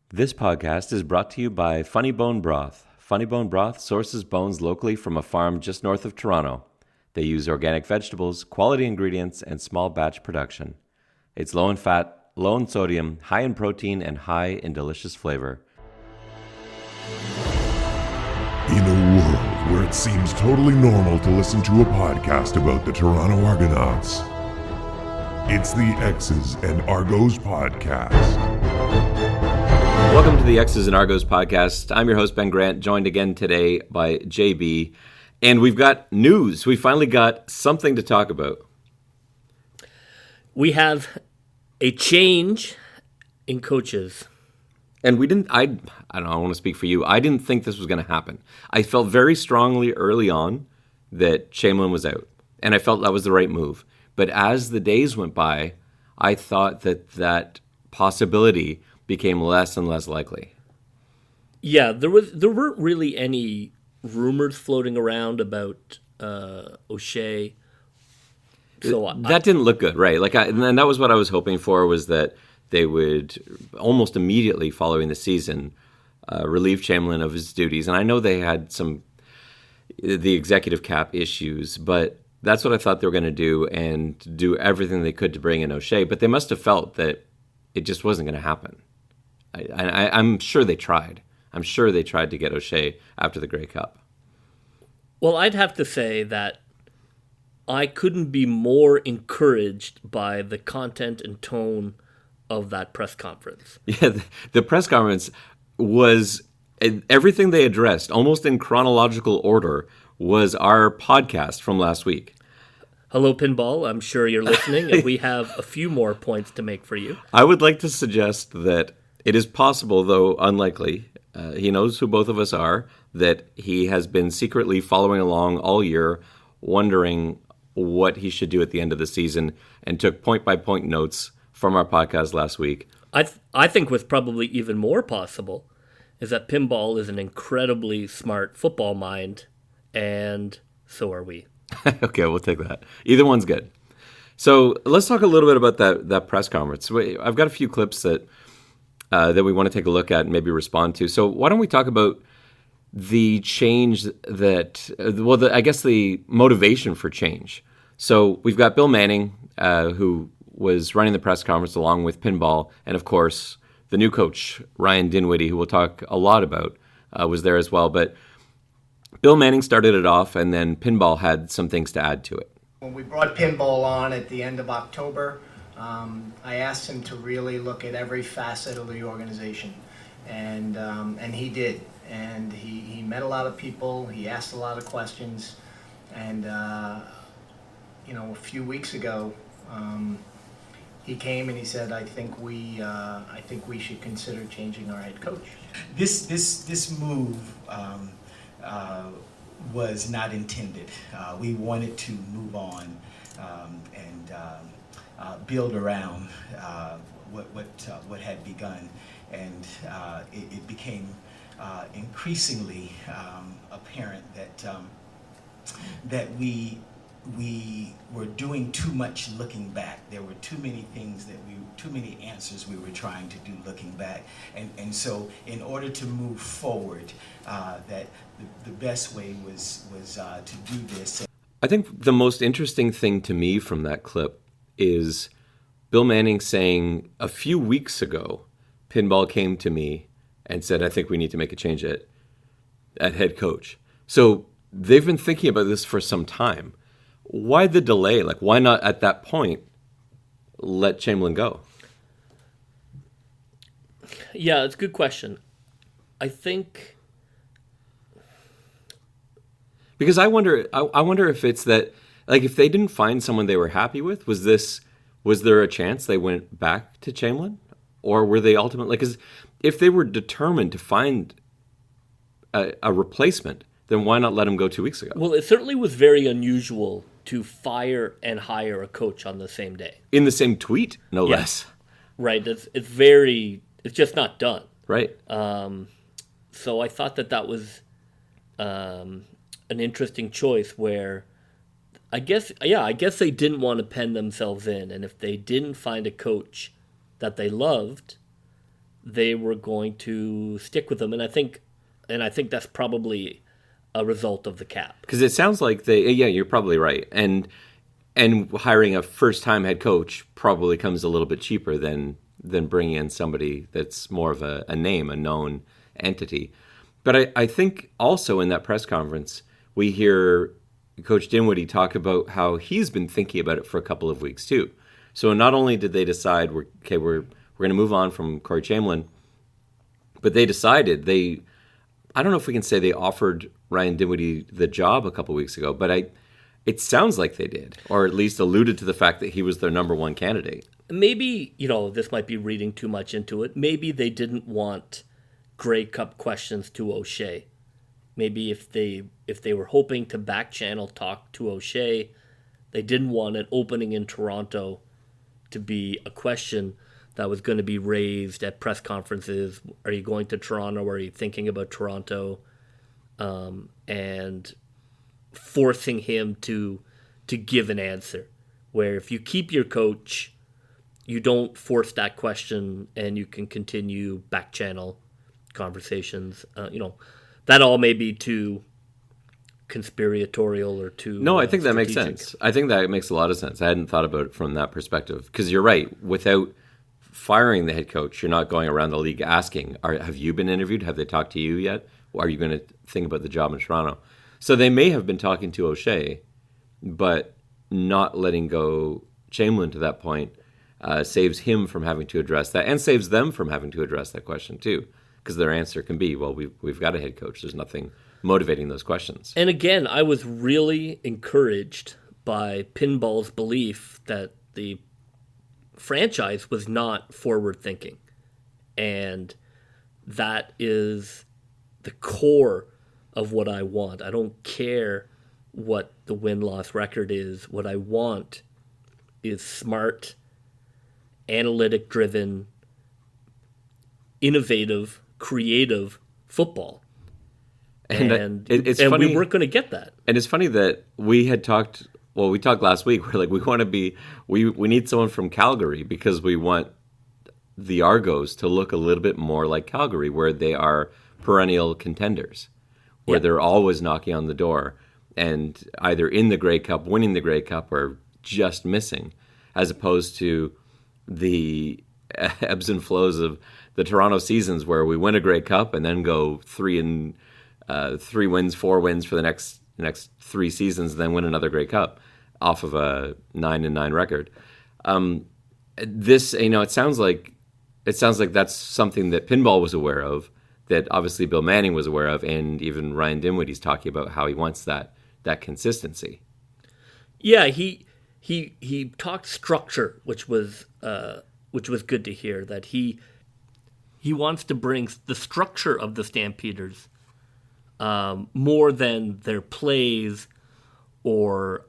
This podcast is brought to you by Funny Bone Broth. Funny Bone Broth sources bones locally from a farm just north of Toronto. They use organic vegetables, quality ingredients, and small batch production. It's low in fat, low in sodium, high in protein, and high in delicious flavor. In a world where it seems totally normal to listen to a podcast about the Toronto Argonauts, it's the X's and Argos podcast. Welcome to the X's and Argos podcast. I'm your host, Ben Grant, joined again today by JB. And we've got news. We finally got something to talk about. We have a change in coaches. And we didn't, I don't know, I want to speak for you. I didn't think this was going to happen. I felt very strongly early on that Chamberlain was out. And I felt that was the right move. But as the days went by, I thought that possibility became less and less likely. Yeah, there weren't really any rumors floating around about O'Shea. So that didn't look good, right? And that was what I was hoping for, was that they would almost immediately following the season relieve Chamberlain of his duties. And I know they had the executive cap issues, but that's what I thought they were going to do, and do everything they could to bring in O'Shea. But they must have felt that it just wasn't going to happen. I'm sure they tried. I'm sure they tried to get O'Shea after the Grey Cup. Well, I'd have to say that I couldn't be more encouraged by the content and tone of that press conference. Yeah, the press conference was everything they addressed, almost in chronological order, was our podcast from last week. Hello, Pinball. I'm sure you're listening, and we have a few more points to make for you. I would like to suggest that it is possible, though unlikely, he knows who both of us are, that he has been secretly following along all year, wondering what he should do at the end of the season, and took point-by-point notes from our podcast last week. I think what's probably even more possible is that Pinball is an incredibly smart football mind, and so are we. Okay, we'll take that. Either one's good. So let's talk a little bit about that press conference. I've got a few clips that we want to take a look at and maybe respond to. So why don't we talk about the change I guess the motivation for change. So we've got Bill Manning, who was running the press conference along with Pinball, and of course the new coach, Ryan Dinwiddie, who we'll talk a lot about, was there as well. But Bill Manning started it off, and then Pinball had some things to add to it. When we brought Pinball on at the end of October, I asked him to really look at every facet of the organization, and he did. And he met a lot of people. He asked a lot of questions, and a few weeks ago, he came and he said, "I think we should consider changing our head coach." This move was not intended. We wanted to move on and build around what had begun, and it became increasingly apparent that we were doing too much looking back. There were too many things too many answers we were trying to do looking back, and so in order to move forward, that the best way was to do this. I think the most interesting thing to me from that clip is Bill Manning saying a few weeks ago, Pinball came to me and said, "I think we need to make a change at head coach." So they've been thinking about this for some time. Why the delay? Why not at that point let Chamberlain go? Yeah, it's a good question. I think, because I wonder if it's that, if they didn't find someone they were happy with, was there a chance they went back to Chamberlain, or were they ultimately? Because if they were determined to find a replacement, then why not let him go 2 weeks ago? Well, it certainly was very unusual to fire and hire a coach on the same day. In the same tweet, no less. Right. It's just not done. Right. So I thought that was an interesting choice where I guess they didn't want to pen themselves in, and if they didn't find a coach that they loved, they were going to stick with him, and I think that's probably a result of the cap. Because it sounds like you're probably right, and hiring a first-time head coach probably comes a little bit cheaper than bringing in somebody that's more of a name, a known entity. But I think also in that press conference, we hear Coach Dinwiddie talk about how he's been thinking about it for a couple of weeks too. So not only did they decide we're going to move on from Corey Chamberlain, but they decided I don't know if we can say they offered Ryan Dinwiddie the job a couple of weeks ago, but it sounds like they did, or at least alluded to the fact that he was their number one candidate. Maybe, this might be reading too much into it. Maybe they didn't want Grey Cup questions to O'Shea. Maybe if they were hoping to back channel talk to O'Shea, they didn't want an opening in Toronto to be a question that was going to be raised at press conferences. Are you going to Toronto? Are you thinking about Toronto? And forcing him to give an answer. Where if you keep your coach, you don't force that question and you can continue back channel conversations. That all may be too conspiratorial or too No, I think that strategic. makes sense. I think that makes a lot of sense. I hadn't thought about it from that perspective. Because you're right. Without firing the head coach, you're not going around the league asking, have you been interviewed? Have they talked to you yet? Or are you going to think about the job in Toronto? So they may have been talking to O'Shea, but not letting go Chamberlain to that point saves him from having to address that, and saves them from having to address that question too, because their answer can be, well, we've got a head coach. There's nothing motivating those questions. And again, I was really encouraged by Pinball's belief that the franchise was not forward-thinking. And that is the core of what I want. I don't care what the win-loss record is. What I want is smart, analytic-driven, innovative, creative football. And it's funny, we weren't going to get that. And it's funny that we talked last week. We're like, we need someone from Calgary because we want the Argos to look a little bit more like Calgary, where they are perennial contenders, where they're always knocking on the door and either in the Grey Cup, winning the Grey Cup, or just missing, as opposed to the ebbs and flows of the Toronto seasons where we win a Grey Cup and then go 3 wins, 4 wins for the next 3 seasons, then win another Grey Cup off of a 9-9 record. This, it sounds like that's something that Pinball was aware of, that obviously Bill Manning was aware of, and even Ryan Dinwiddie's talking about how he wants that consistency. Yeah, he talked structure, which was good to hear. That he wants to bring the structure of the Stampeders more than their plays or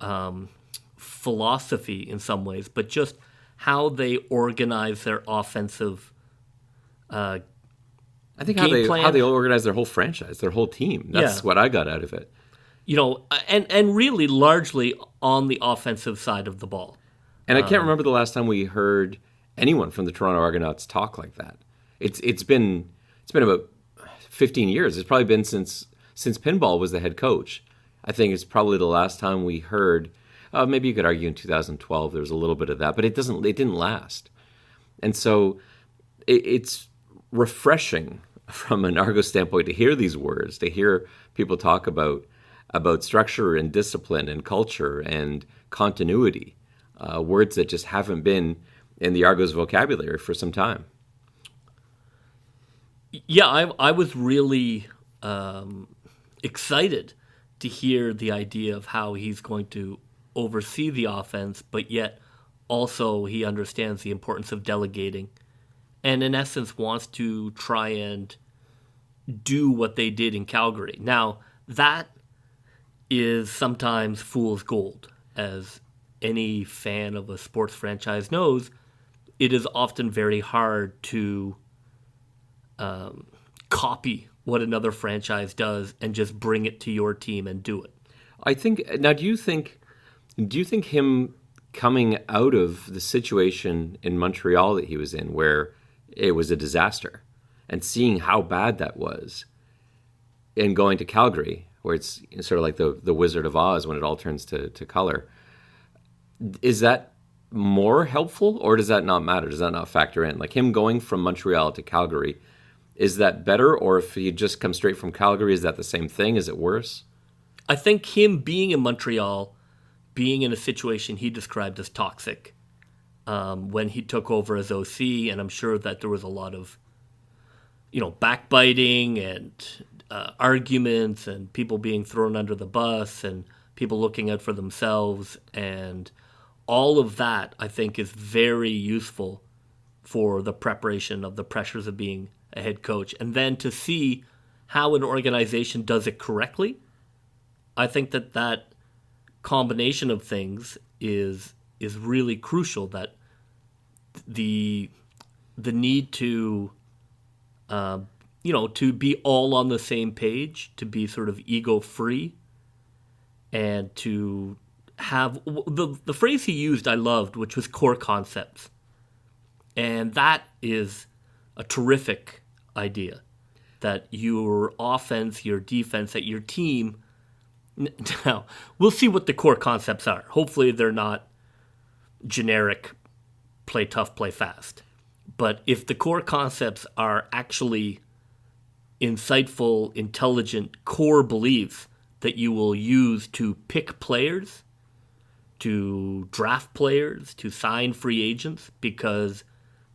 philosophy in some ways, but just how they organize their offensive I think how they organize their whole franchise, their whole team. That's what I got out of it. And really largely on the offensive side of the ball. And I can't remember the last time we heard anyone from the Toronto Argonauts talk like that. It's been about 15 years. It's probably been since Pinball was the head coach. I think it's probably the last time we heard. Maybe you could argue in 2012 there was a little bit of that, but it didn't last. And so it's refreshing from an Argos standpoint to hear these words, to hear people talk about structure and discipline and culture and continuity, words that just haven't been in the Argos vocabulary for some time. Yeah, I was really excited to hear the idea of how he's going to oversee the offense, but yet also he understands the importance of delegating, and in essence wants to try and do what they did in Calgary. Now, that is sometimes fool's gold. As any fan of a sports franchise knows, it is often very hard to copy what another franchise does and just bring it to your team and do it. I think now. Do you think him coming out of the situation in Montreal that he was in, where it was a disaster, and seeing how bad that was, and going to Calgary, where it's sort of like the Wizard of Oz when it all turns to color. Is that more helpful, or does that not matter? Does that not factor in? Like him going from Montreal to Calgary, is that better? Or if he just comes straight from Calgary, is that the same thing? Is it worse? I think him being in Montreal, being in a situation he described as toxic, when he took over as OC, and I'm sure that there was a lot of, backbiting and arguments and people being thrown under the bus and people looking out for themselves, and all of that I think is very useful for the preparation of the pressures of being a head coach. And then to see how an organization does it correctly, I think that combination of things is really crucial. That the need to to be all on the same page, to be sort of ego free, and to have the phrase he used I loved, which was core concepts, and that is a terrific idea. That your offense, your defense, that your team. Now, we'll see what the core concepts are. Hopefully they're not generic, play tough, play fast. But if the core concepts are actually insightful, intelligent, core beliefs that you will use to pick players, to draft players, to sign free agents, because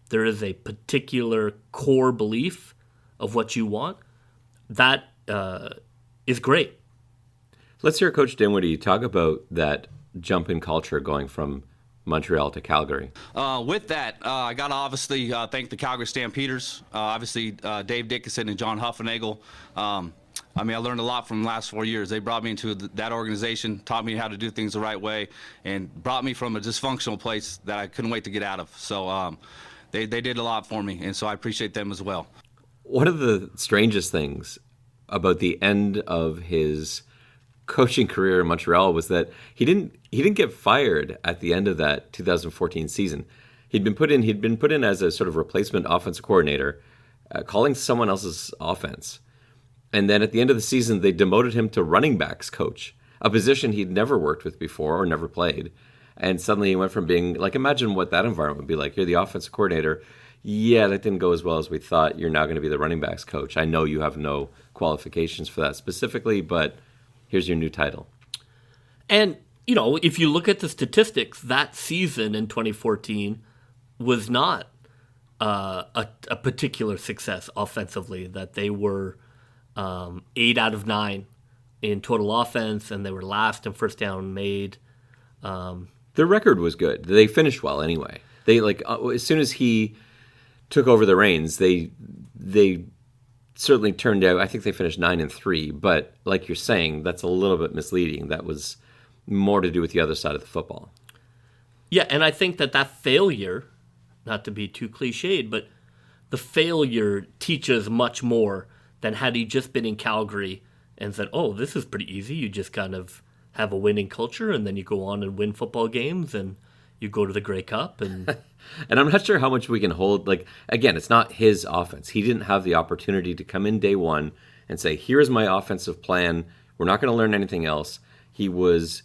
there is a particular core belief of what you want, that is great. Let's hear Coach Dinwiddie talk about that jump in culture going from Montreal to Calgary. With that, I got to obviously thank the Calgary Stampeders, obviously Dave Dickinson and John Huffenagel. I learned a lot from the last 4 years. They brought me into that organization, taught me how to do things the right way, and brought me from a dysfunctional place that I couldn't wait to get out of. So they did a lot for me, and so I appreciate them as well. One of the strangest things about the end of his coaching career in Montreal was that he didn't get fired at the end of that 2014 season. He'd been put in as a sort of replacement offensive coordinator, calling someone else's offense. And then at the end of the season, they demoted him to running backs coach, a position he'd never worked with before or never played. And suddenly he went from being like, imagine what that environment would be like. You're the offensive coordinator. Yeah, that didn't go as well as we thought. You're now going to be the running backs coach. I know you have no qualifications for that specifically, but here's your new title. And, if you look at the statistics, that season in 2014 was not a particular success offensively, that they were 8 out of 9 in total offense, and they were last in first down made. Their record was good. They finished well anyway. They as soon as he took over the reins, they certainly turned out. I think they finished 9-3, but like you're saying, that's a little bit misleading. That was more to do with the other side of the football. Yeah, and I think that failure, not to be too cliched, but the failure teaches much more than had he just been in Calgary and said, oh, this is pretty easy. You just kind of have a winning culture, and then you go on and win football games, and you go to the Grey Cup. And and I'm not sure how much we can hold. Again, it's not his offense. He didn't have the opportunity to come in day one and say, here's my offensive plan. We're not going to learn anything else. He was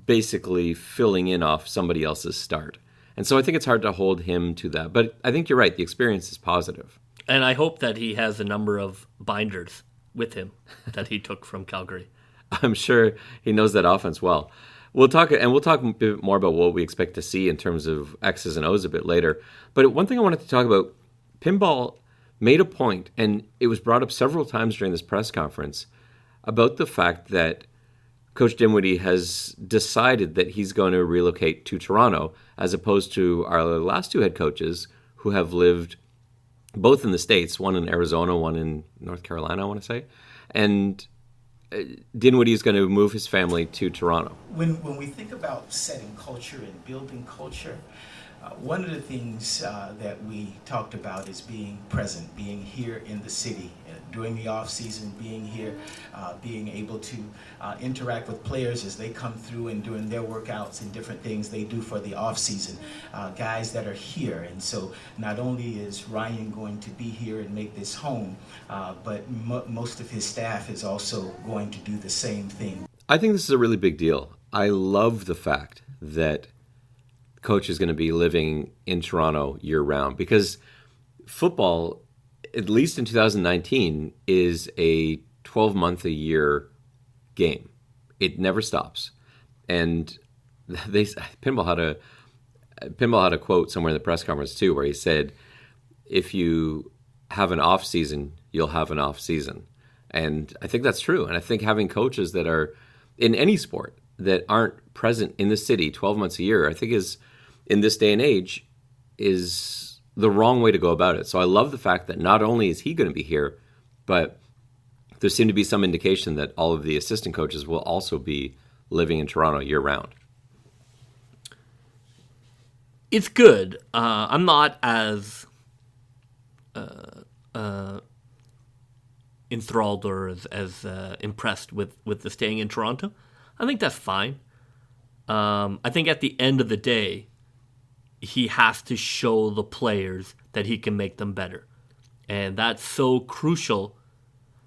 basically filling in off somebody else's start. And so I think it's hard to hold him to that. But I think you're right. The experience is positive. And I hope that he has a number of binders with him that he took from Calgary. I'm sure he knows that offense well. We'll talk a bit more about what we expect to see in terms of X's and O's a bit later. But one thing I wanted to talk about, Pinball made a point, and it was brought up several times during this press conference, about the fact that Coach Dinwiddie has decided that he's going to relocate to Toronto, as opposed to our last two head coaches who have lived both in the States, one in Arizona, one in North Carolina, I want to say. And Dinwiddie is going to move his family to Toronto. When we think about setting culture and building culture, one of the things that we talked about is being present, being here in the city, during the off season, being here, being able to interact with players as they come through and doing their workouts and different things they do for the off season, guys that are here. And so not only is Ryan going to be here and make this home, but most of his staff is also going to do the same thing. I think this is a really big deal. I love the fact that Coach is going to be living in Toronto year-round, because football, at least in 2019, is a 12-month-a-year game. It never stops. And Pinball had a quote somewhere in the press conference too, where he said, if you have an off season, you'll have an off season. And I think that's true. And I think having coaches that are in any sport that aren't present in the city 12 months a year, I think is, in this day and age, is the wrong way to go about it. So I love the fact that not only is he going to be here, but there seemed to be some indication that all of the assistant coaches will also be living in Toronto year-round. It's good. I'm not as enthralled or as impressed with the staying in Toronto. I think that's fine. I think at the end of the day, he has to show the players that he can make them better. And that's so crucial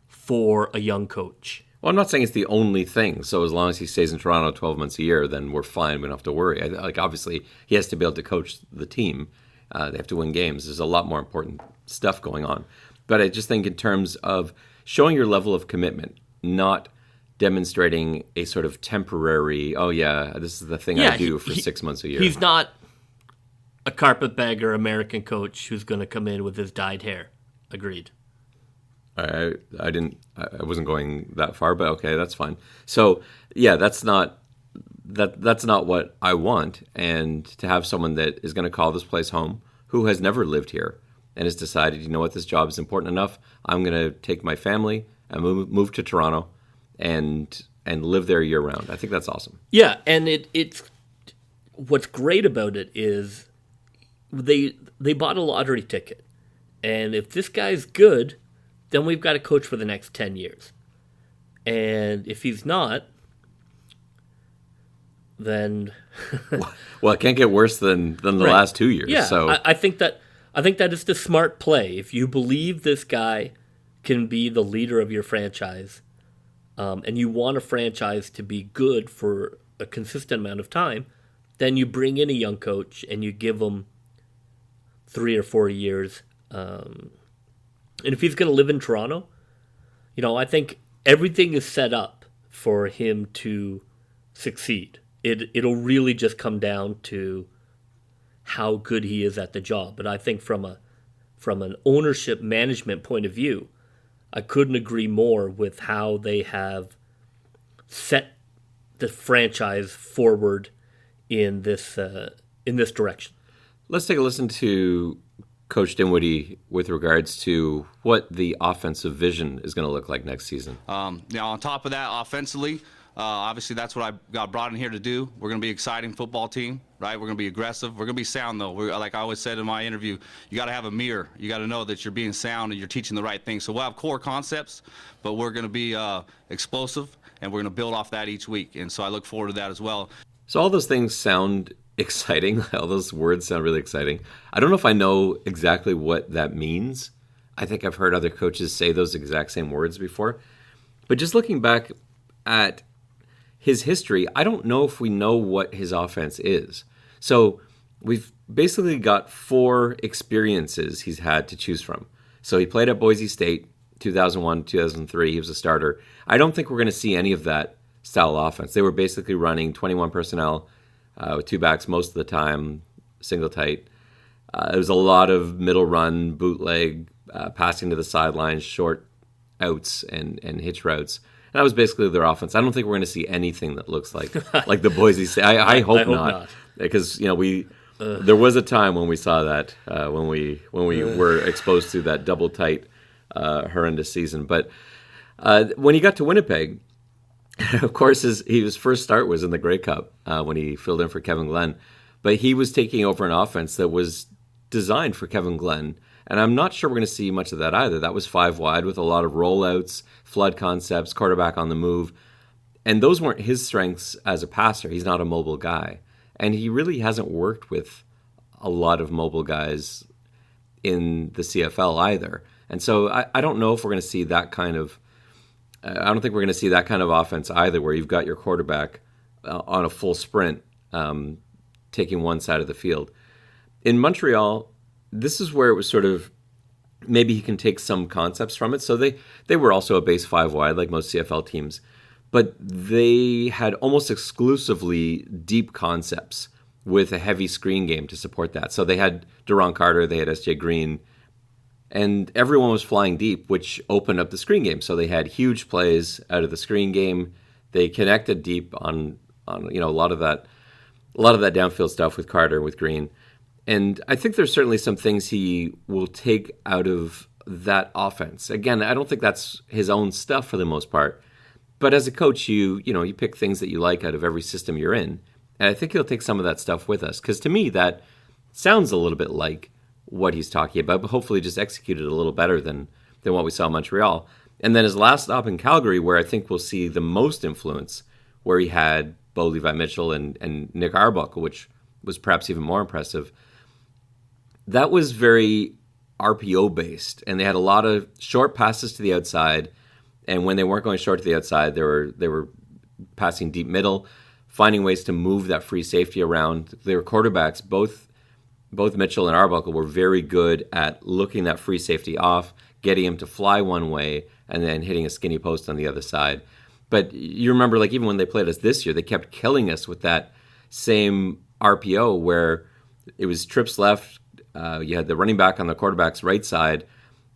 for a young coach. Well, I'm not saying it's the only thing. So as long as he stays in Toronto 12 months a year, then we're fine. We don't have to worry. Like, obviously, he has to be able to coach the team. They have to win games. There's a lot more important stuff going on. But I just think in terms of showing your level of commitment, not demonstrating a sort of temporary, oh yeah, this is the thing I do for 6 months a year. He's not a carpetbagger American coach who's going to come in with his dyed hair. Agreed. I wasn't going that far, but okay, that's fine. So yeah, that's not what I want. And to have someone that is going to call this place home, who has never lived here and has decided, you know what, this job is important enough, I'm going to take my family and move to Toronto and live there year round. I think that's awesome. Yeah, and it's what's great about it is they bought a lottery ticket. And if this guy's good, then we've got a coach for the next 10 years. And if he's not, then well, it can't get worse than the right. last 2 years. Yeah, so I think that is the smart play. If you believe this guy can be the leader of your franchise, and you want a franchise to be good for a consistent amount of time, then you bring in a young coach and you give him 3 or 4 years. And if he's going to live in Toronto, I think everything is set up for him to succeed. It'll really just come down to how good he is at the job. But I think from an ownership management point of view, I couldn't agree more with how they have set the franchise forward in this direction. Let's take a listen to Coach Dinwiddie with regards to what the offensive vision is going to look like next season. On top of that, offensively, obviously that's what I got brought in here to do. We're going to be an exciting football team, right? We're going to be aggressive. We're going to be sound, though. Like I always said in my interview, you got to have a mirror. You got to know that you're being sound and you're teaching the right things. So we'll have core concepts, but we're going to be explosive, and we're going to build off that each week. And so I look forward to that as well. So all those things sound exciting. All those words sound really exciting. I don't know if I know exactly what that means. I think I've heard other coaches say those exact same words before. But just looking back at his history, I don't know if we know what his offense is. So we've basically got 4 experiences he's had to choose from. So he played at Boise State, 2001, 2003. He was a starter. I don't think we're going to see any of that style of offense. They were basically running 21 personnel with 2 backs most of the time, single tight. It was a lot of middle run, bootleg, passing to the sidelines, short outs, and hitch routes. And that was basically their offense. I don't think we're going to see anything that looks like the Boise State. I hope not. Because there was a time when we saw that when we were exposed to that double tight horrendous season. But when he got to Winnipeg, of course, his first start was in the Grey Cup when he filled in for Kevin Glenn. But he was taking over an offense that was designed for Kevin Glenn And I'm not sure we're going to see much of that either. That was 5 wide with a lot of rollouts, flood concepts, quarterback on the move. And those weren't his strengths as a passer. He's not a mobile guy. And he really hasn't worked with a lot of mobile guys in the CFL either. And so I don't know if we're going to see that kind of, I don't think we're going to see that kind of offense either, where you've got your quarterback on a full sprint, taking one side of the field. In Montreal, this is where it was sort of, maybe he can take some concepts from it. So they were also a base 5 wide, like most CFL teams, but they had almost exclusively deep concepts with a heavy screen game to support that. So they had Duron Carter, they had S.J. Green, and everyone was flying deep, which opened up the screen game. So they had huge plays out of the screen game. They connected deep on a lot of that downfield stuff with Carter, with Green. And I think there's certainly some things he will take out of that offense. Again, I don't think that's his own stuff for the most part. But as a coach, you pick things that you like out of every system you're in. And I think he'll take some of that stuff with us. Because to me, that sounds a little bit like what he's talking about, but hopefully just executed a little better than what we saw in Montreal. And then his last stop in Calgary, where I think we'll see the most influence, where he had Bo Levi-Mitchell and Nick Arbuckle, which was perhaps even more impressive. That was very RPO-based, and they had a lot of short passes to the outside, and when they weren't going short to the outside, they were passing deep middle, finding ways to move that free safety around. Their quarterbacks, both Mitchell and Arbuckle, were very good at looking that free safety off, getting him to fly one way, and then hitting a skinny post on the other side. But you remember, like, even when they played us this year, they kept killing us with that same RPO where it was trips left. You had the running back on the quarterback's right side.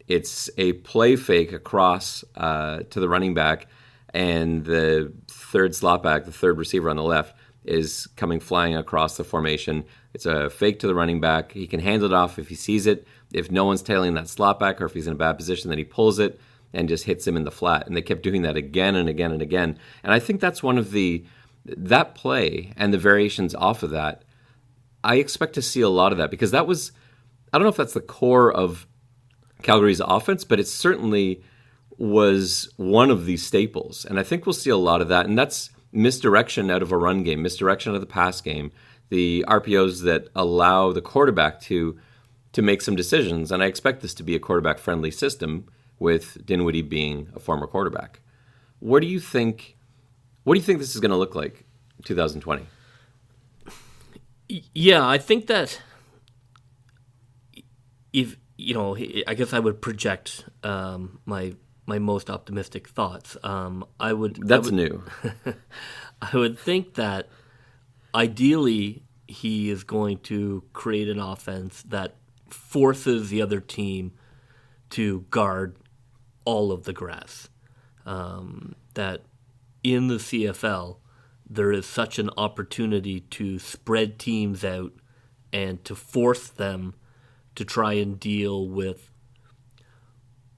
It's a play fake across to the running back, and the third slot back, the third receiver on the left, is coming flying across the formation. It's a fake to the running back. He can hand it off if he sees it. If no one's tailing that slot back, or if he's in a bad position, then he pulls it and just hits him in the flat. And they kept doing that again and again and again. And I think that's one of that play and the variations off of that, I expect to see a lot of that, because that was, I don't know if that's the core of Calgary's offense, but it certainly was one of these staples. And I think we'll see a lot of that. And that's misdirection out of a run game, misdirection out of the pass game, the RPOs that allow the quarterback to make some decisions. And I expect this to be a quarterback-friendly system, with Dinwiddie being a former quarterback. What do you think this is going to look like 2020? Yeah, I think that if I guess I would project my most optimistic thoughts. That's new. I would think that ideally he is going to create an offense that forces the other team to guard all of the grass. That in the CFL, there is such an opportunity to spread teams out and to force them to try and deal with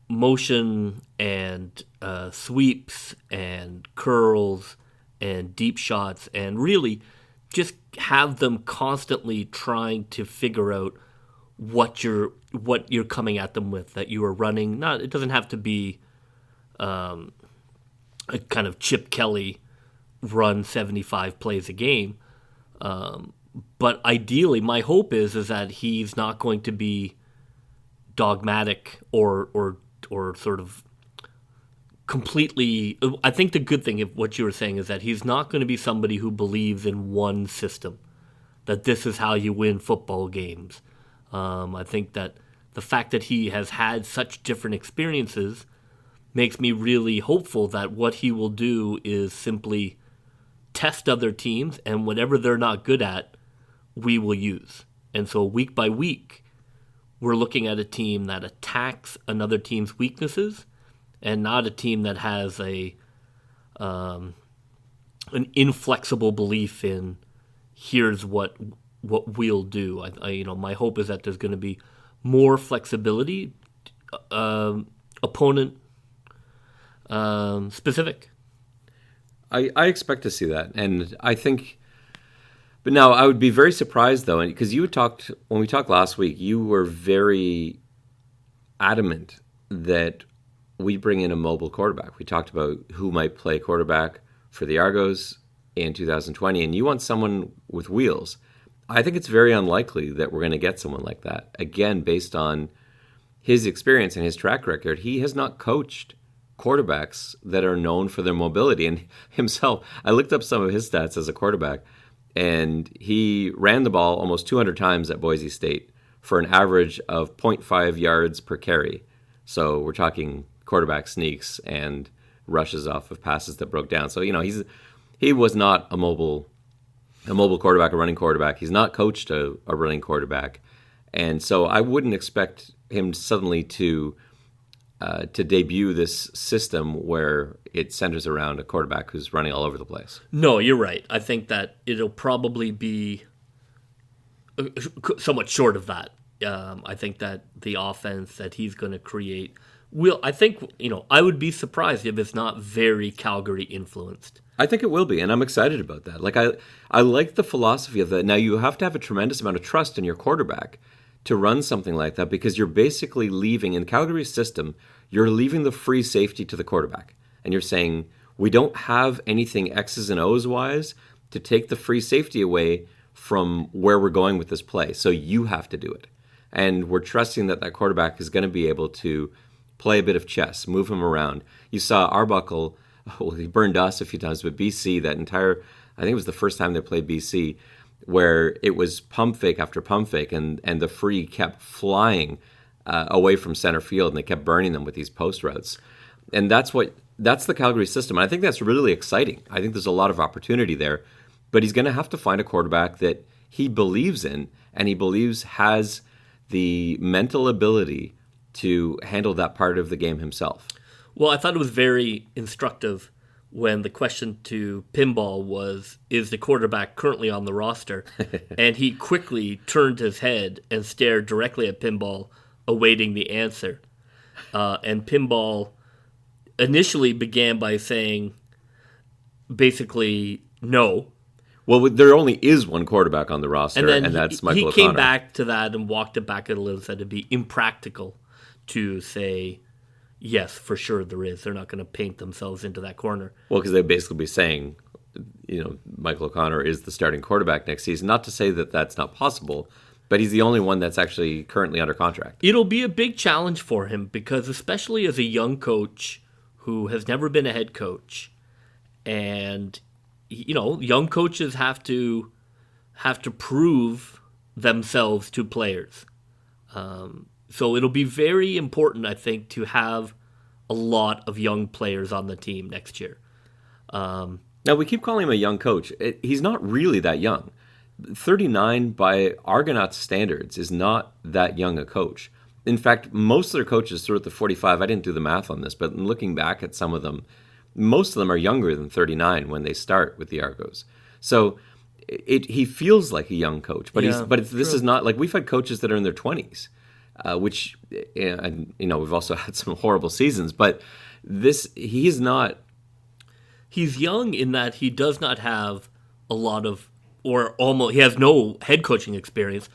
motion and sweeps and curls and deep shots, and really just have them constantly trying to figure out what you're coming at them with, that you are running. It doesn't have to be a kind of Chip Kelly run 75 plays a game, but ideally, my hope is that he's not going to be dogmatic or sort of completely. I think the good thing of what you were saying is that he's not going to be somebody who believes in one system, that this is how you win football games. I think that the fact that he has had such different experiences makes me really hopeful that what he will do is simply test other teams, and whatever they're not good at, we will use. And so week by week, we're looking at a team that attacks another team's weaknesses, and not a team that has an inflexible belief in here's what we'll do. My hope is that there's going to be more flexibility, opponent specific. I expect to see that, and I think. But now I would be very surprised though, because when we talked last week, you were very adamant that we bring in a mobile quarterback. We talked about who might play quarterback for the Argos in 2020, and you want someone with wheels. I think it's very unlikely that we're going to get someone like that. Again, based on his experience and his track record, he has not coached quarterbacks that are known for their mobility. And himself, I looked up some of his stats as a quarterback, and he ran the ball almost 200 times at Boise State for an average of 0.5 yards per carry. So we're talking quarterback sneaks and rushes off of passes that broke down. So, he was not a mobile quarterback, a running quarterback. He's not coached a running quarterback. And so I wouldn't expect him suddenly to debut this system where it centers around a quarterback who's running all over the place. No, you're right. I think that it'll probably be somewhat short of that. I think that the offense that he's going to create I would be surprised if it's not very Calgary influenced. I think it will be, and I'm excited about that. Like I like the philosophy of that. Now you have to have a tremendous amount of trust in your quarterback to run something like that, because you're basically leaving, in Calgary's system, you're leaving the free safety to the quarterback. And you're saying, we don't have anything X's and O's wise to take the free safety away from where we're going with this play. So you have to do it. And we're trusting that that quarterback is going to be able to play a bit of chess, move him around. You saw Arbuckle, he burned us a few times, but BC, I think it was the first time they played BC, where it was pump fake after pump fake, and the free kept flying away from center field, and they kept burning them with these post routes. And that's the Calgary system. And I think that's really exciting. I think there's a lot of opportunity there. But he's going to have to find a quarterback that he believes in, and he believes has the mental ability to handle that part of the game himself. Well, I thought it was very instructive when the question to Pinball was, is the quarterback currently on the roster? And he quickly turned his head and stared directly at Pinball, awaiting the answer. And Pinball initially began by saying, basically, no. Well, there only is one quarterback on the roster, and that's Michael O'Connor. He came back to that and walked it back a little and said it'd be impractical to say, yes, for sure there is. They're not going to paint themselves into that corner. Well, because they'd basically be saying, Michael O'Connor is the starting quarterback next season. Not to say that that's not possible, but he's the only one that's actually currently under contract. It'll be a big challenge for him, because especially as a young coach who has never been a head coach, and young coaches have to prove themselves to players. So it'll be very important, I think, to have a lot of young players on the team next year. Now, we keep calling him a young coach. He's not really that young. 39 by Argonauts standards is not that young a coach. In fact, most of their coaches throughout the 45, I didn't do the math on this, but looking back at some of them, most of them are younger than 39 when they start with the Argos. So he feels like a young coach, but this is not like, we've had coaches that are in their 20s. Which, we've also had some horrible seasons, but he's not. He's young in that he does not have a lot of, or almost, he has no head coaching experience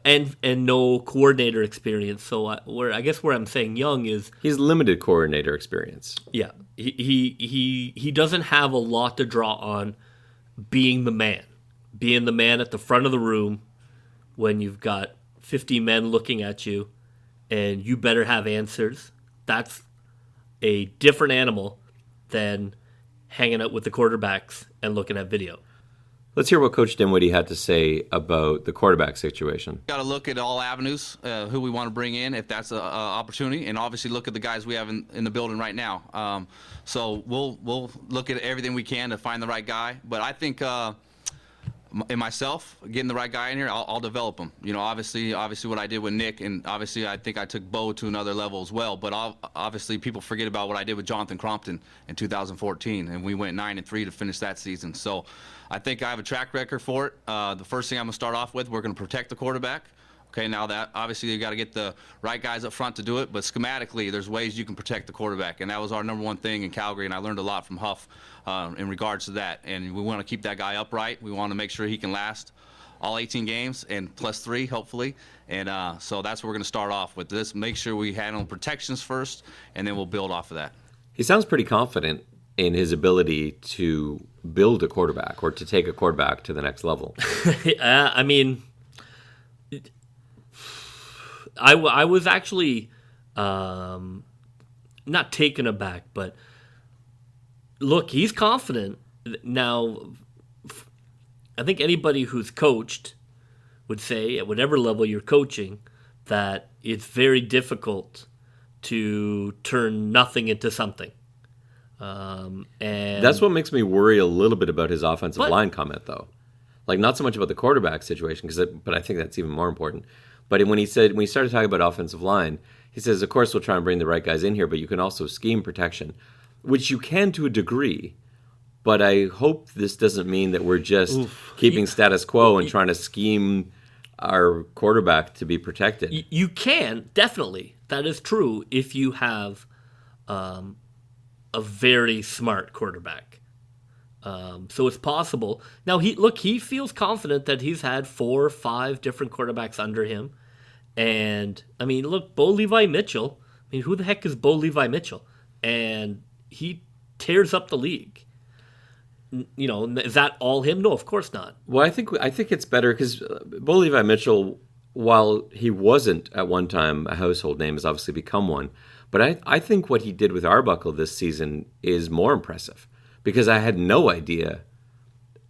and no coordinator experience. So where I'm saying young is he's limited coordinator experience. Yeah, he doesn't have a lot to draw on being the man at the front of the room when you've got 50 men looking at you, and you better have answers. That's a different animal than hanging out with the quarterbacks and looking at video. Let's hear what Coach Dinwiddie had to say about the quarterback situation. Got to look at all avenues, who we want to bring in if that's an opportunity, and obviously look at the guys we have in the building right now. So we'll look at everything we can to find the right guy. But I think in myself, getting the right guy in here, I'll develop him. Obviously what I did with Nick, and obviously I think I took Bo to another level as well. But obviously people forget about what I did with Jonathan Crompton in 2014, and we went 9-3 to finish that season. So I think I have a track record for it. The first thing I'm going to start off with, we're going to protect the quarterback. Okay, now that obviously you got to get the right guys up front to do it, but schematically there's ways you can protect the quarterback, and that was our number one thing in Calgary, and I learned a lot from Huff in regards to that. And we want to keep that guy upright. We want to make sure he can last all 18 games and +3, hopefully. And so that's what we're going to start off with this. Make sure we handle protections first, and then we'll build off of that. He sounds pretty confident in his ability to build a quarterback or to take a quarterback to the next level. I mean, I was actually not taken aback, but look, he's confident. Now, I think anybody who's coached would say at whatever level you're coaching that it's very difficult to turn nothing into something. And that's what makes me worry a little bit about his offensive line comment, though. Like, not so much about the quarterback situation, but I think that's even more important. But when he started talking about offensive line, he says, of course, we'll try and bring the right guys in here, but you can also scheme protection, which you can to a degree. But I hope this doesn't mean that we're just keeping status quo and trying to scheme our quarterback to be protected. You can, definitely. That is true if you have a very smart quarterback. So it's possible. Now, he feels confident that he's had 4 or 5 different quarterbacks under him. And, I mean, look, Bo Levi Mitchell. I mean, who the heck is Bo Levi Mitchell? And he tears up the league. You know, is that all him? No, of course not. Well, I think it's better because Bo Levi Mitchell, while he wasn't at one time a household name, has obviously become one. But I think what he did with Arbuckle this season is more impressive because I had no idea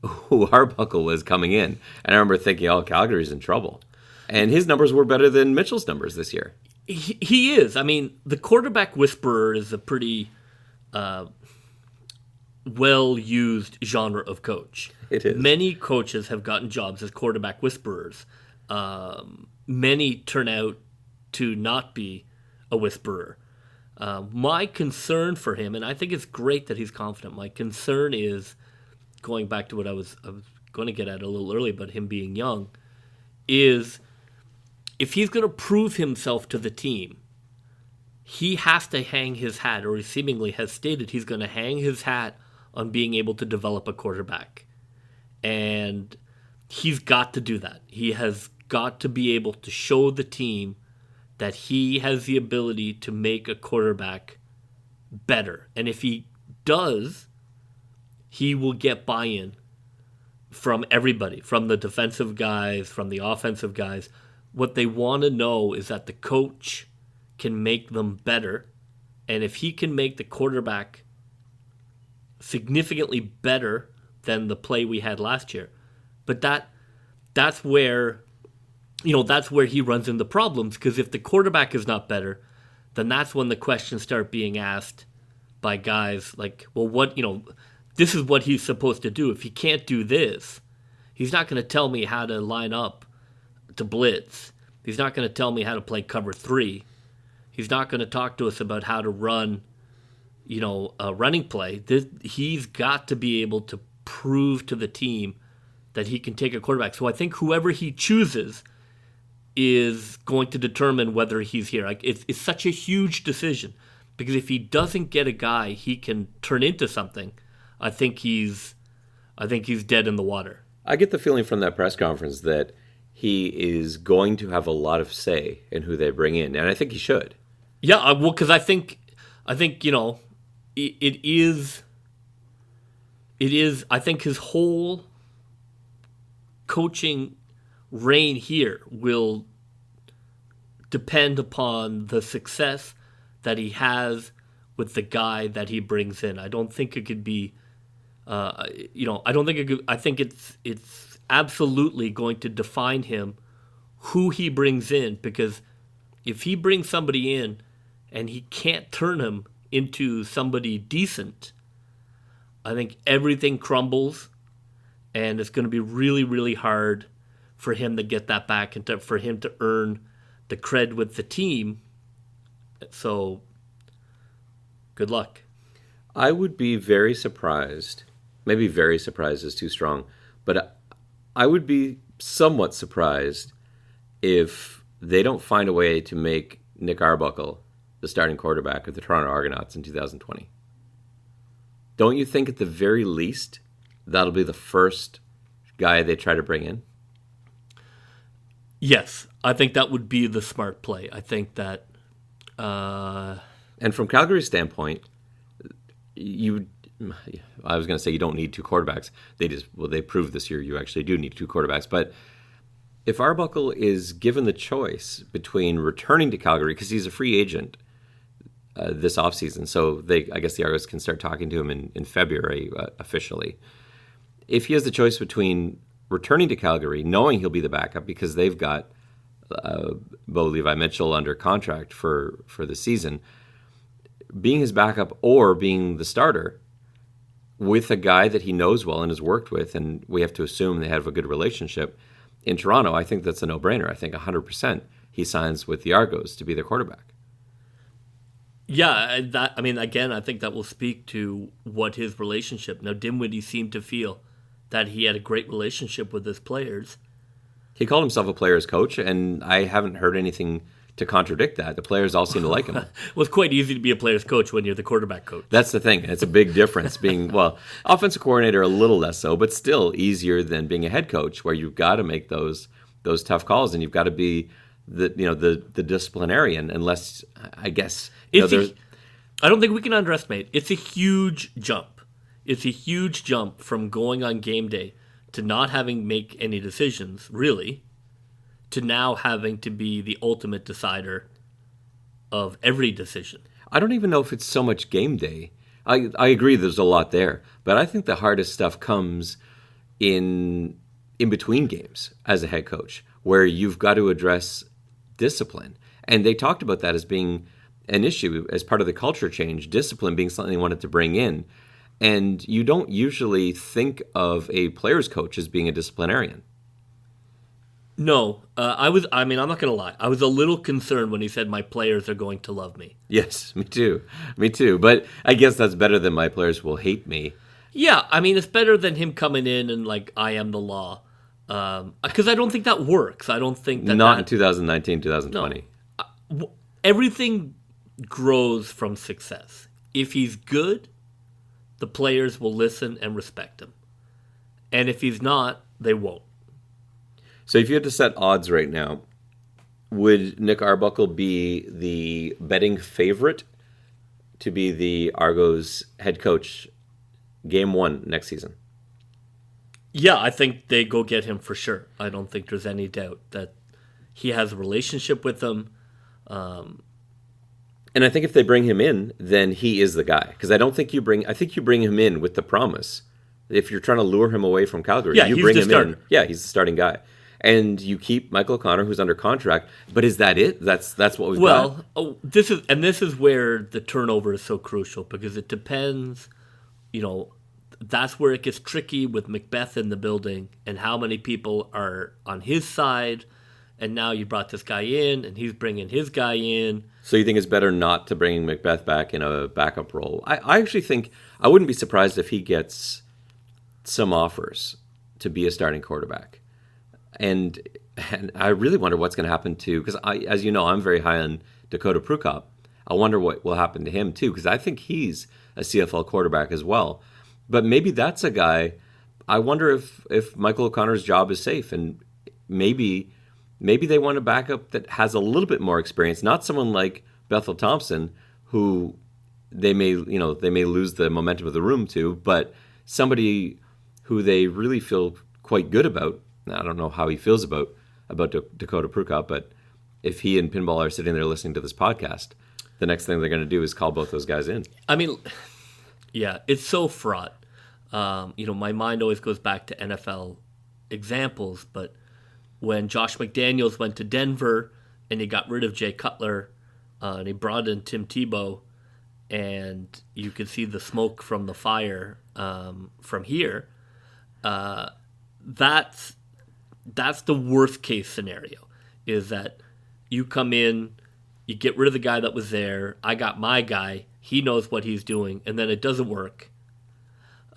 who Arbuckle was coming in. And I remember thinking, oh, Calgary's in trouble. And his numbers were better than Mitchell's numbers this year. He is. I mean, the quarterback whisperer is a pretty well-used genre of coach. It is. Many coaches have gotten jobs as quarterback whisperers. Many turn out to not be a whisperer. My concern for him, and I think it's great that he's confident, my concern is, going back to what I was going to get at a little early about him being young, is if he's going to prove himself to the team, he has to hang his hat, or he seemingly has stated he's going to hang his hat on being able to develop a quarterback. And he's got to do that. He has got to be able to show the team that he has the ability to make a quarterback better. And if he does, he will get buy-in from everybody, from the defensive guys, from the offensive guys. What they want to know is that the coach can make them better. And if he can make the quarterback significantly better than the play we had last year. But that's where he runs into problems, because if the quarterback is not better, then that's when the questions start being asked by guys like, well, this is what he's supposed to do. If he can't do this, he's not going to tell me how to line up to blitz. He's not going to tell me how to play cover 3. He's not going to talk to us about how to run a running play. He's got to be able to prove to the team that he can take a quarterback. So I think whoever he chooses is going to determine whether he's here. Like it's such a huge decision, because if he doesn't get a guy he can turn into something, I think he's dead in the water. I get the feeling from that press conference that he is going to have a lot of say in who they bring in, and I think he should. Yeah, well, because I think it is. I think his whole coaching reign here will depend upon the success that he has with the guy that he brings in. I don't think it could be, I don't think it could. I think it's absolutely going to define him who he brings in, because if he brings somebody in and he can't turn him into somebody decent, I think everything crumbles, and it's going to be really, really hard for him to get that back and for him to earn the cred with the team. So, good luck. I would be very surprised. Maybe very surprised is too strong, but I would be somewhat surprised if they don't find a way to make Nick Arbuckle the starting quarterback of the Toronto Argonauts in 2020. Don't you think at the very least that'll be the first guy they try to bring in? Yes, I think that would be the smart play. I think that... And from Calgary's standpoint, I was going to say you don't need two quarterbacks. They proved this year you actually do need two quarterbacks. But if Arbuckle is given the choice between returning to Calgary, because he's a free agent this offseason, so I guess the Argos can start talking to him in February officially. If he has the choice between returning to Calgary, knowing he'll be the backup because they've got Bo Levi Mitchell under contract for the season, being his backup or being the starter with a guy that he knows well and has worked with, and we have to assume they have a good relationship in Toronto, I think that's a no-brainer. I think 100% he signs with the Argos to be their quarterback. Yeah, again, I think that will speak to what his relationship. Now, Dinwiddie seemed to feel that he had a great relationship with his players. He called himself a player's coach, and I haven't heard anything to contradict that. The players all seem to like him. Well, it's quite easy to be a player's coach when you're the quarterback coach. That's the thing. It's a big difference being, offensive coordinator a little less so, but still easier than being a head coach where you've got to make those tough calls and you've got to be the disciplinarian, unless, I guess, I don't think we can underestimate. It's a huge jump. It's a huge jump from going on game day to not having to make any decisions, really, to now having to be the ultimate decider of every decision. I don't even know if it's so much game day. I agree there's a lot there, but I think the hardest stuff comes in between games as a head coach, where you've got to address discipline. And they talked about that as being an issue as part of the culture change, discipline being something they wanted to bring in. And you don't usually think of a player's coach as being a disciplinarian. No, I'm not going to lie. I was a little concerned when he said my players are going to love me. Yes, me too. But I guess that's better than my players will hate me. Yeah, it's better than him coming in and I am the law. Because I don't think that works. I don't think that... Not in 2019, 2020. No. Everything grows from success. If he's good, the players will listen and respect him. And if he's not, they won't. So if you had to set odds right now, would Nick Arbuckle be the betting favorite to be the Argos head coach game 1 next season? Yeah, I think they go get him for sure. I don't think there's any doubt that he has a relationship with them. And I think if they bring him in, then he is the guy. Because I think you bring him in with the promise. If you're trying to lure him away from Calgary, you bring him in. Yeah, he's the starting guy. And you keep Michael O'Connor, who's under contract. But is that it? That's what we've got? Well, this is where the turnover is so crucial, because it depends, that's where it gets tricky with Macbeth in the building and how many people are on his side. And now you brought this guy in, and he's bringing his guy in. So you think it's better not to bring Macbeth back in a backup role? I actually think I wouldn't be surprised if he gets some offers to be a starting quarterback. And I really wonder what's going to happen to, because as you know, I'm very high on Dakota Prukop. I wonder what will happen to him too, because I think he's a CFL quarterback as well. But maybe that's a guy. I wonder if Michael O'Connor's job is safe, and maybe they want a backup that has a little bit more experience, not someone like Bethel Thompson, who they may lose the momentum of the room to, but somebody who they really feel quite good about. I don't know how he feels about Dakota Prukop, but if he and Pinball are sitting there listening to this podcast, the next thing they're going to do is call both those guys in. Yeah, it's so fraught. My mind always goes back to NFL examples, but when Josh McDaniels went to Denver and he got rid of Jay Cutler and he brought in Tim Tebow, and you could see the smoke from the fire from here, that's the worst case scenario, is that you come in, you get rid of the guy that was there, I got my guy, he knows what he's doing, and then it doesn't work.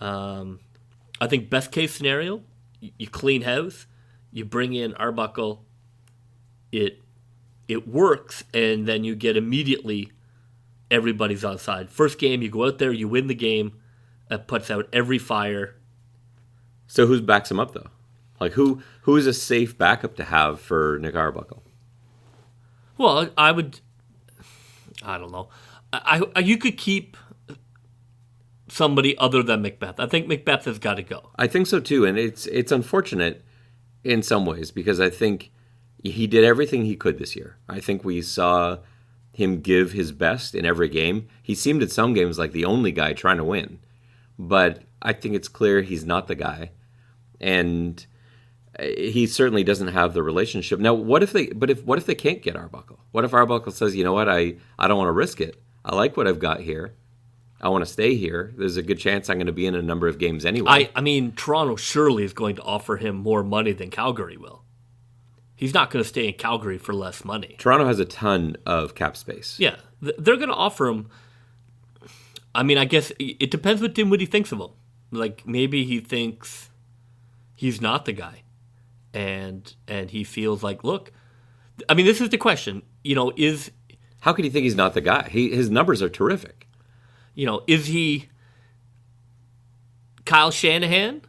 I think best case scenario, you clean house, you bring in Arbuckle, it works, and then you get immediately everybody's on side. First game, you go out there, you win the game, that puts out every fire. So who backs him up, though? Like who is a safe backup to have for Nick Arbuckle? Well, I don't know. You could keep somebody other than Macbeth. I think Macbeth has got to go. I think so too, and it's unfortunate in some ways because I think he did everything he could this year. I think we saw him give his best in every game. He seemed at some games like the only guy trying to win, but I think it's clear he's not the guy, and he certainly doesn't have the relationship. Now, what if they can't get Arbuckle? What if Arbuckle says, you know what, I don't want to risk it. I like what I've got here. I want to stay here. There's a good chance I'm going to be in a number of games anyway. I mean, Toronto surely is going to offer him more money than Calgary will. He's not going to stay in Calgary for less money. Toronto has a ton of cap space. Yeah, they're going to offer him. I mean, I guess it depends what Dinwiddie thinks of him. Like, maybe he thinks he's not the guy. And he feels like, look, I mean, this is the question. How could he think he's not the guy? His numbers are terrific. Is he Kyle Shanahan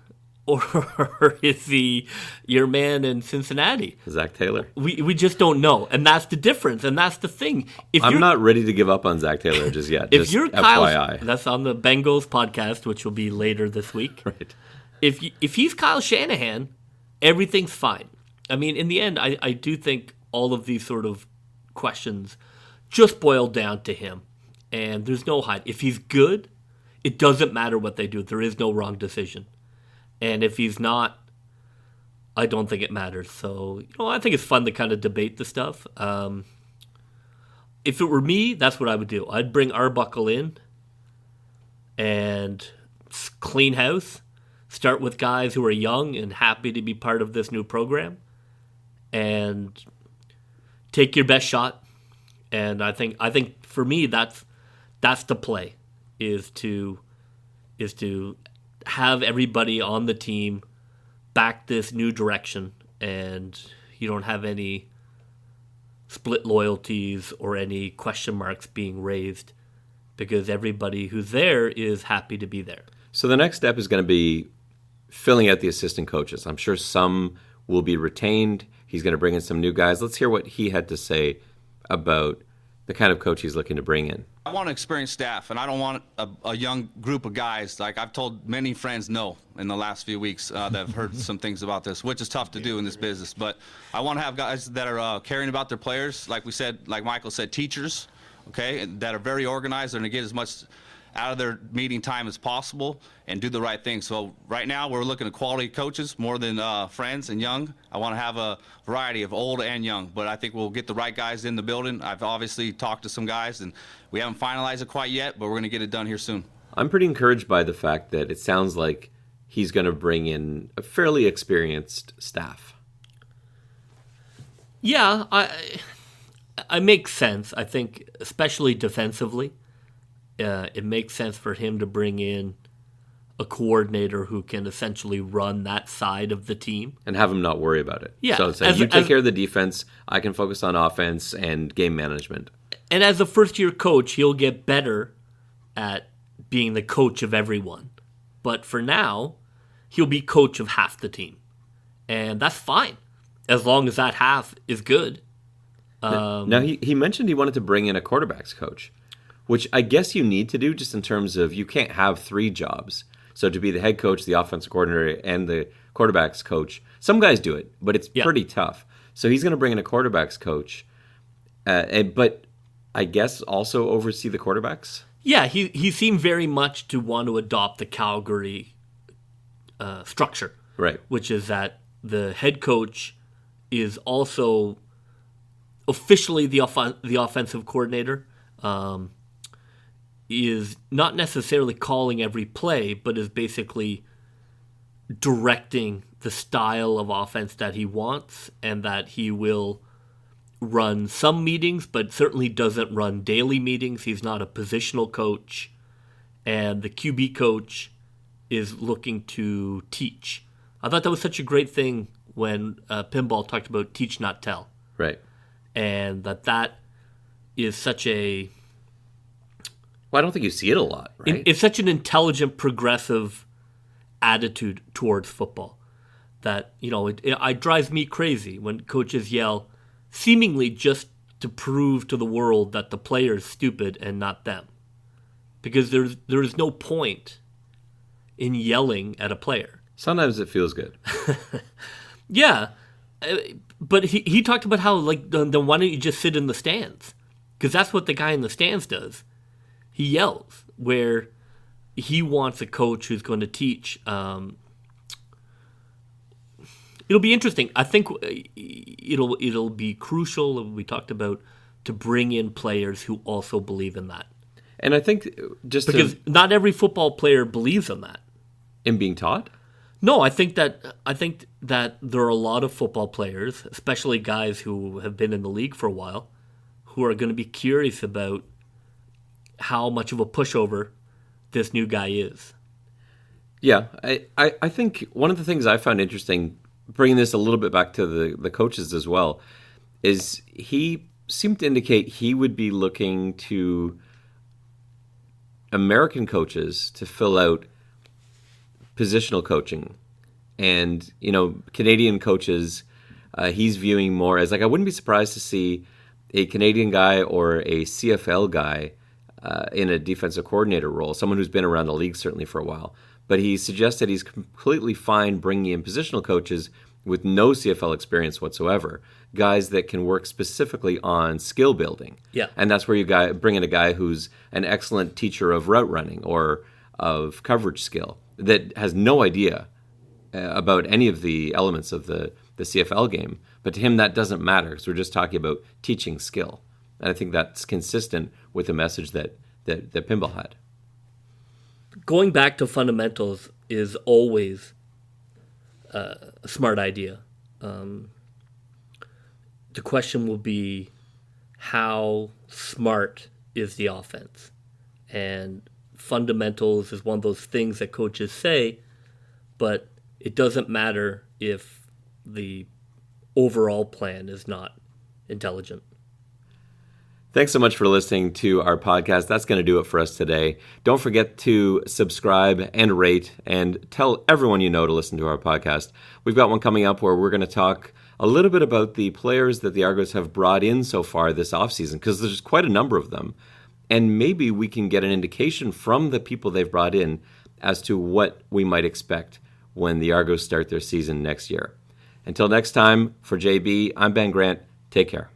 or is he your man in Cincinnati? Zach Taylor. We just don't know, and that's the difference, and that's the thing. I'm not ready to give up on Zach Taylor just yet. If just you're FYI. that's on the Bengals podcast, which will be later this week. Right. If he's Kyle Shanahan, everything's fine. I mean, in the end, I do think all of these sort of questions just boil down to him. And there's no hide. If he's good, it doesn't matter what they do. There is no wrong decision. And if he's not, I don't think it matters. So, I think it's fun to kind of debate the stuff. If it were me, that's what I would do. I'd bring Arbuckle in and clean house. Start with guys who are young and happy to be part of this new program. And take your best shot. And I think for me, that's the play, is to have everybody on the team back this new direction, and you don't have any split loyalties or any question marks being raised because everybody who's there is happy to be there. So the next step is going to be filling out the assistant coaches. I'm sure some will be retained. He's going to bring in some new guys. Let's hear what he had to say about the kind of coach he's looking to bring in. I want experienced staff, and I don't want a young group of guys. Like I've told many friends no in the last few weeks that have heard some things about this, which is tough to do in this business. But I want to have guys that are caring about their players. Like we said, like Michael said, teachers, okay, that are very organized. They're going to get as much out of their meeting time as possible and do the right thing. So right now we're looking at quality coaches more than friends and young. I want to have a variety of old and young, but I think we'll get the right guys in the building. I've obviously talked to some guys, and we haven't finalized it quite yet, but we're going to get it done here soon. I'm pretty encouraged by the fact that it sounds like he's going to bring in a fairly experienced staff. Yeah, I make sense. I think, especially defensively, it makes sense for him to bring in a coordinator who can essentially run that side of the team. And have him not worry about it. Yeah. So it's like, you take care of the defense, I can focus on offense and game management. And as a first-year coach, he'll get better at being the coach of everyone. But for now, he'll be coach of half the team. And that's fine, as long as that half is good. Now, he mentioned he wanted to bring in a quarterbacks coach, which I guess you need to do just in terms of you can't have three jobs. So to be the head coach, the offensive coordinator, and the quarterbacks coach, some guys do it, but it's pretty tough. So he's going to bring in a quarterbacks coach, but I guess also oversee the quarterbacks? Yeah, he seemed very much to want to adopt the Calgary structure. Right. Which is that the head coach is also officially the offensive coordinator, is not necessarily calling every play, but is basically directing the style of offense that he wants, and that he will run some meetings, but certainly doesn't run daily meetings. He's not a positional coach. And the QB coach is looking to teach. I thought that was such a great thing when Pinball talked about teach, not tell. Right. And that is such a... Well, I don't think you see it a lot, right? It's such an intelligent, progressive attitude towards football. that, it drives me crazy when coaches yell, seemingly just to prove to the world that the player is stupid and not them. Because there is no point in yelling at a player. Sometimes it feels good. Yeah, but he talked about how, then why don't you just sit in the stands? Because that's what the guy in the stands does. He yells, where he wants a coach who's going to teach. It'll be interesting. I think it'll be crucial, we talked about, to bring in players who also believe in that. And I think because not every football player believes in that. In being taught? No, I think that there are a lot of football players, especially guys who have been in the league for a while, who are going to be curious about how much of a pushover this new guy is. Yeah, I think one of the things I found interesting, bringing this a little bit back to the coaches as well, is he seemed to indicate he would be looking to American coaches to fill out positional coaching. And, Canadian coaches, he's viewing more as, I wouldn't be surprised to see a Canadian guy or a CFL guy in a defensive coordinator role, someone who's been around the league certainly for a while. But he suggested he's completely fine bringing in positional coaches with no CFL experience whatsoever, guys that can work specifically on skill building. Yeah. And that's where you bring in a guy who's an excellent teacher of route running or of coverage skill that has no idea about any of the elements of the CFL game. But to him, that doesn't matter because we're just talking about teaching skill. And I think that's consistent with the message that Pinball had. Going back to fundamentals is always a smart idea. The question will be, how smart is the offense? And fundamentals is one of those things that coaches say, but it doesn't matter if the overall plan is not intelligent. Thanks so much for listening to our podcast. That's going to do it for us today. Don't forget to subscribe and rate and tell everyone you know to listen to our podcast. We've got one coming up where we're going to talk a little bit about the players that the Argos have brought in so far this offseason, because there's quite a number of them. And maybe we can get an indication from the people they've brought in as to what we might expect when the Argos start their season next year. Until next time, for JB, I'm Ben Grant. Take care.